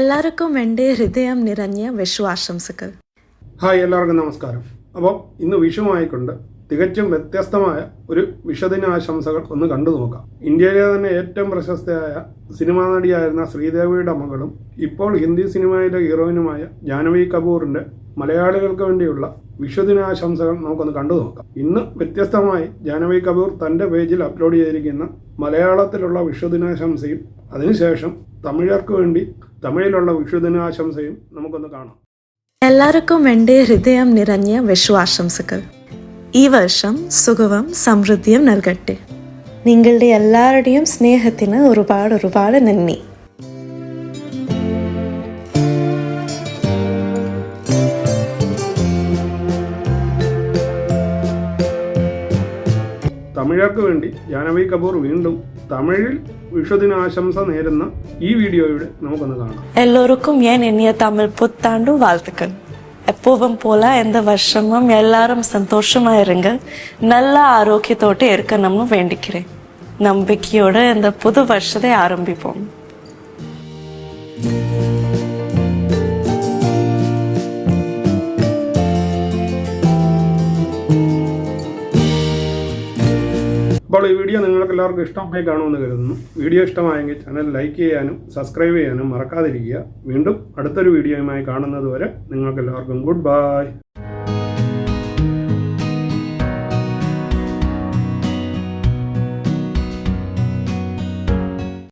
എല്ലാവർക്കും എൻ്റെ ഹൃദയം നിറഞ്ഞ വിഷുവാശംസകൾ. ഹായ്, എല്ലാവർക്കും നമസ്കാരം. അപ്പോൾ ഇന്ന് വിഷുവായിക്കൊണ്ട് തികച്ചും വ്യത്യസ്തമായ ഒരു വിഷുദിനാശംസകൾ ഒന്ന് കണ്ടു നോക്കാം. ഇന്ത്യയിലെ തന്നെ ഏറ്റവും പ്രശസ്തയായ സിനിമാ നടിയായിരുന്ന ശ്രീദേവിയുടെ മകളും ഇപ്പോൾ ഹിന്ദി സിനിമയിലെ ഹീറോയിനുമായ ജാഹ്നവി കപൂറിൻ്റെ മലയാളികൾക്ക് വേണ്ടിയുള്ള വിഷുദിനാശംസകൾ നമുക്കൊന്ന് കണ്ടു നോക്കാം. ഇന്ന് വ്യത്യസ്തമായി ജാഹ്നവി കപൂർ തൻ്റെ പേജിൽ അപ്ലോഡ് ചെയ്തിരിക്കുന്ന മലയാളത്തിലുള്ള വിഷുദിനാശംസയും അതിനുശേഷം തമിഴർക്ക് വേണ്ടി തമിഴിലുള്ള വിഷുദിനാശംസയും നമുക്കൊന്ന് കാണാം. എല്ലാവർക്കും എൻ്റെ ഹൃദയം നിറഞ്ഞ വിഷുവാശംസകൾ. ഈ വർഷം സുഖവും സമൃദ്ധിയും നൽകട്ടെ. നിങ്ങളുടെ എല്ലാവരുടെയും സ്നേഹത്തിന് ഒരുപാട് നന്ദി. തമിഴർക്ക് വേണ്ടി ജാഹ്നവി കപൂർ വീണ്ടും തമിഴിൽ വിഷുദിനാശംസ നേരുന്ന ഈ വീഡിയോയുടെ നമുക്കൊന്ന് കാണാം. எல்லோருக்கும் என் இனிய தமிழ் புத்தாண்டு வாழ்த்துக்கள். எப்பவும் போல இந்த வருஷமும் எல்லாரும் சந்தோஷமா இருங்க, நல்ல ஆரோக்கியத்தோடு இருக்கணும்னு வேண்டிக்கிறேன். நம்பிக்கையோட இந்த புது வருஷத்தை ஆரம்பிப்போம். അപ്പോൾ ഈ വീഡിയോ നിങ്ങൾക്ക് എല്ലാവർക്കും ഇഷ്ടമായി കാണുമെന്ന് കരുതുന്നു. വീഡിയോ ഇഷ്ടമായെങ്കിൽ ചാനൽ ലൈക്ക് ചെയ്യാനും സബ്സ്ക്രൈബ് ചെയ്യാനും മറക്കാതിരിക്കുക. വീണ്ടും അടുത്തൊരു വീഡിയോയുമായി കാണുന്നത് വരെ നിങ്ങൾക്ക് എല്ലാവർക്കും ഗുഡ് ബൈ.